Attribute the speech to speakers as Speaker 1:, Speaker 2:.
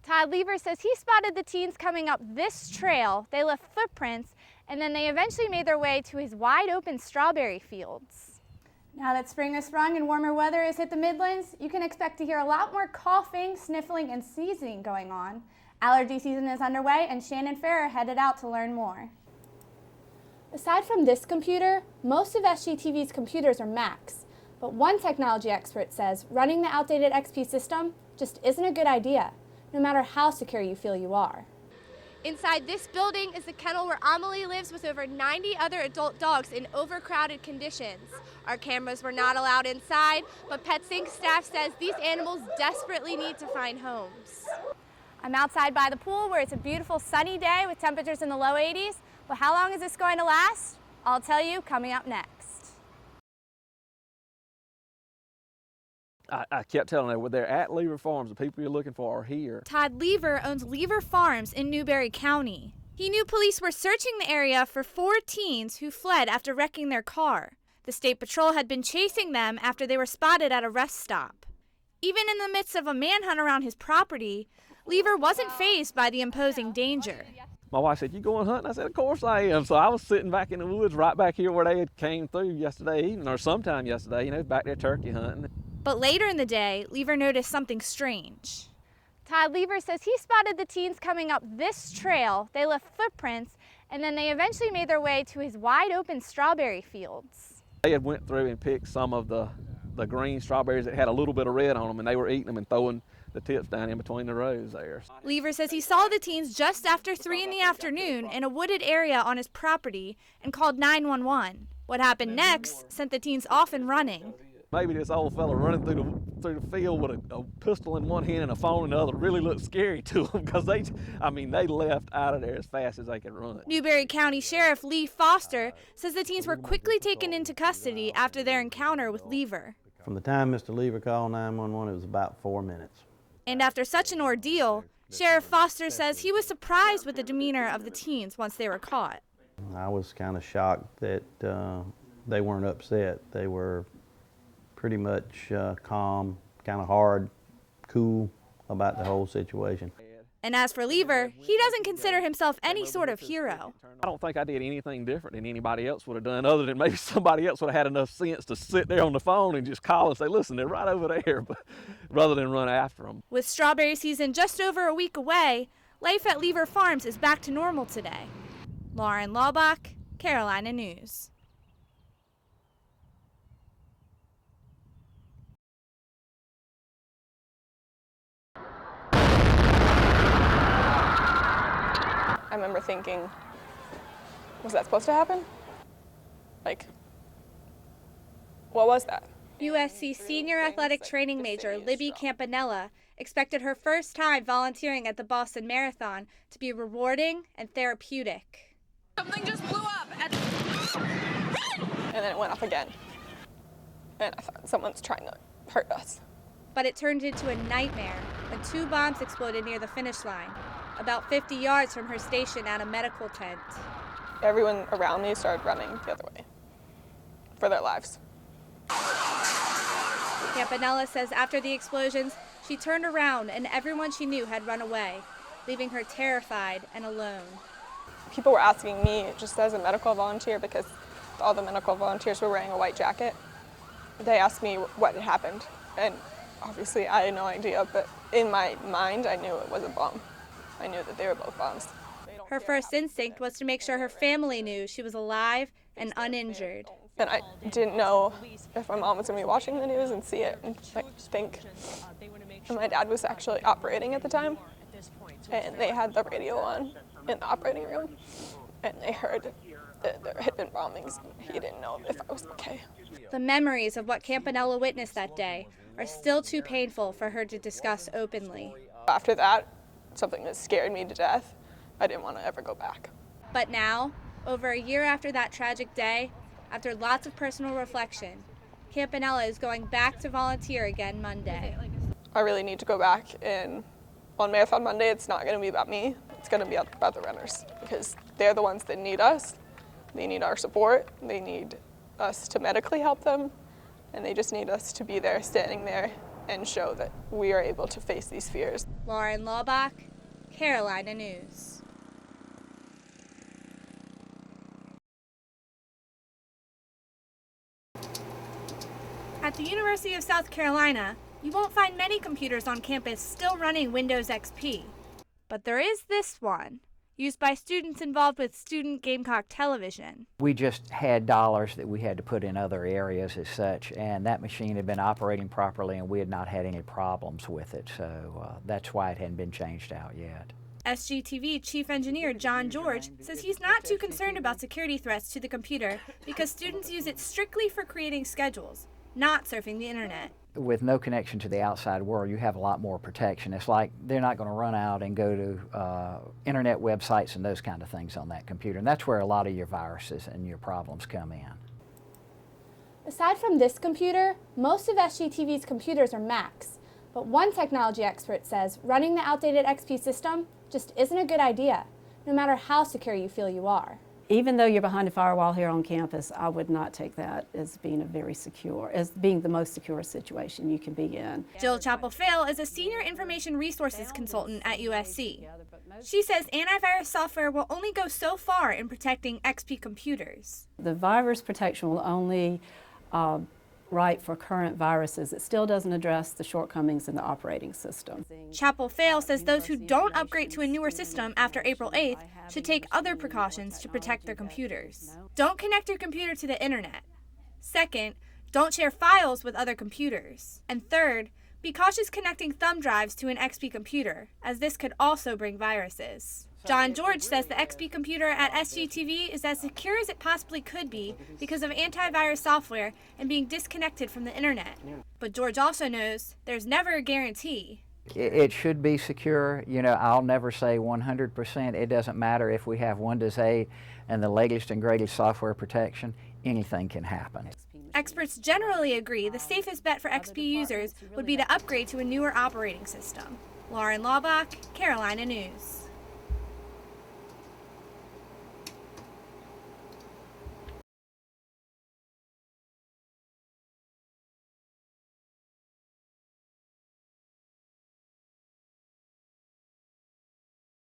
Speaker 1: Todd Lever says he spotted the teens coming up this trail. They left footprints, and then they eventually made their way to his wide open strawberry fields. Now that spring has sprung and warmer weather has hit the Midlands, you can expect to hear a lot more coughing, sniffling, and sneezing going on. Allergy season is underway, and Shannon Farrer headed out to learn more. Aside from this computer, most of SGTV's computers are Macs, but one technology expert says running the outdated XP system just isn't a good idea, no matter how secure you feel you are. Inside this building is the kennel where Amelie lives with over 90 other adult dogs in overcrowded conditions. Our cameras were not allowed inside, but PetSync staff says these animals desperately need to find homes. I'm outside by the pool where it's a beautiful sunny day with temperatures in the low 80s. But how long is this going to last? I'll tell you coming up next.
Speaker 2: I kept telling them, well, they're at Lever Farms. The people you're looking for are here.
Speaker 1: Todd Lever owns Lever Farms in Newberry County. He knew police were searching the area for 4 teens who fled after wrecking their car. The State Patrol had been chasing them after they were spotted at a rest stop. Even in the midst of a manhunt around his property, Lever wasn't fazed by the imposing danger.
Speaker 2: My wife said, "You going hunting?" I said, "Of course I am." So I was sitting back in the woods right back here where they had came through yesterday evening, or sometime yesterday, back there turkey hunting.
Speaker 1: But later in the day, Lever noticed something strange. Todd Lever says he spotted the teens coming up this trail. They left footprints, and then they eventually made their way to his wide open strawberry fields.
Speaker 2: They had went through and picked some of the green strawberries that had a little bit of red on them, and they were eating them and throwing the tips down in between the rows there.
Speaker 1: Lever says he saw the teens just after 3 in the afternoon in a wooded area on his property and called 911. What happened next sent the teens off and running.
Speaker 2: Maybe this old fella running through the field with a pistol in one hand and a phone in the other really looked scary to them, because they left out of there as fast as they could run.
Speaker 1: Newberry County Sheriff Lee Foster says the teens were quickly taken into custody after their encounter with Lever.
Speaker 3: From the time Mr. Lever called 911, it was about 4 minutes.
Speaker 1: And after such an ordeal, Sheriff Foster says he was surprised with the demeanor of the teens once they were caught.
Speaker 3: I was kind of shocked that they weren't upset. They were pretty much calm, kind of hard, cool about the whole situation.
Speaker 1: And as for Lever, he doesn't consider himself any sort of hero.
Speaker 2: I don't think I did anything different than anybody else would have done, other than maybe somebody else would have had enough sense to sit there on the phone and just call and say, "Listen, they're right over there," but rather than run after them.
Speaker 1: With strawberry season just over a week away, life at Lever Farms is back to normal today. Lauren Laubach, Carolina News.
Speaker 4: I remember thinking, was that supposed to happen? Like, what was that?
Speaker 1: USC senior athletic training major Libby Campanella expected her first time volunteering at the Boston Marathon to be rewarding and therapeutic.
Speaker 4: Something just blew up and then it went up again. And I thought someone's trying to hurt us.
Speaker 1: But it turned into a nightmare when 2 bombs exploded near the finish line, about 50 yards from her station at a medical tent.
Speaker 4: Everyone around me started running the other way for their lives.
Speaker 1: Campanella says after the explosions, she turned around and everyone she knew had run away, leaving her terrified and alone.
Speaker 4: People were asking me, just as a medical volunteer, because all the medical volunteers were wearing a white jacket, they asked me what had happened. And obviously I had no idea, but in my mind I knew it was a bomb. I knew that they were both bombs.
Speaker 1: Her first instinct was to make sure her family knew she was alive and uninjured.
Speaker 4: And I didn't know if my mom was going to be watching the news and see it and think. And my dad was actually operating at the time, and they had the radio on in the operating room, and they heard that there had been bombings. He didn't know if I was okay.
Speaker 1: The memories of what Campanella witnessed that day are still too painful for her to discuss openly.
Speaker 4: After that, something that scared me to death, I didn't want to ever go back.
Speaker 1: But now, over a year after that tragic day, after lots of personal reflection, Campanella is going back to volunteer again Monday.
Speaker 4: I really need to go back, and on Marathon Monday, it's not going to be about me. It's going to be about the runners, because they're the ones that need us. They need our support. They need us to medically help them, and they just need us to be there, standing there, and show that we are able to face these fears.
Speaker 1: Lauren Laubach, Carolina News. At the University of South Carolina, you won't find many computers on campus still running Windows XP. But there is this one, used by students involved with Student Gamecock Television.
Speaker 5: We just had dollars that we had to put in other areas as such, and that machine had been operating properly and we had not had any problems with it, so that's why it hadn't been changed out yet.
Speaker 1: SGTV Chief Engineer John George says he's not too concerned about security threats to the computer because students use it strictly for creating schedules, not surfing the internet.
Speaker 5: With no connection to the outside world, you have a lot more protection. It's like they're not going to run out and go to internet websites and those kind of things on that computer, and that's where a lot of your viruses and your problems come in.
Speaker 1: Aside from this computer, most of SGTV's computers are Macs, but one technology expert says running the outdated XP system just isn't a good idea, no matter how secure you feel you are.
Speaker 6: Even though you're behind a firewall here on campus, I would not take that as being as being the most secure situation you can be in.
Speaker 1: Jill Chappell-Fail is a senior information resources consultant at USC. She says antivirus software will only go so far in protecting XP computers.
Speaker 6: The virus protection will only write for current viruses. It still doesn't address the shortcomings in the operating system.
Speaker 1: Chappell-Fail says those who don't upgrade to a newer system after April 8th should take other precautions to protect their computers. Don't connect your computer to the internet. Second, don't share files with other computers. And third, be cautious connecting thumb drives to an XP computer, as this could also bring viruses. John George says the XP computer at SGTV is as secure as it possibly could be because of antivirus software and being disconnected from the internet. But George also knows there's never a guarantee.
Speaker 5: It should be secure. You know, I'll never say 100%. It doesn't matter if we have Windows 8 and the latest and greatest software protection, anything can happen.
Speaker 1: Experts generally agree the safest bet for XP users would be to upgrade to a newer operating system. Lauren Laubach, Carolina News.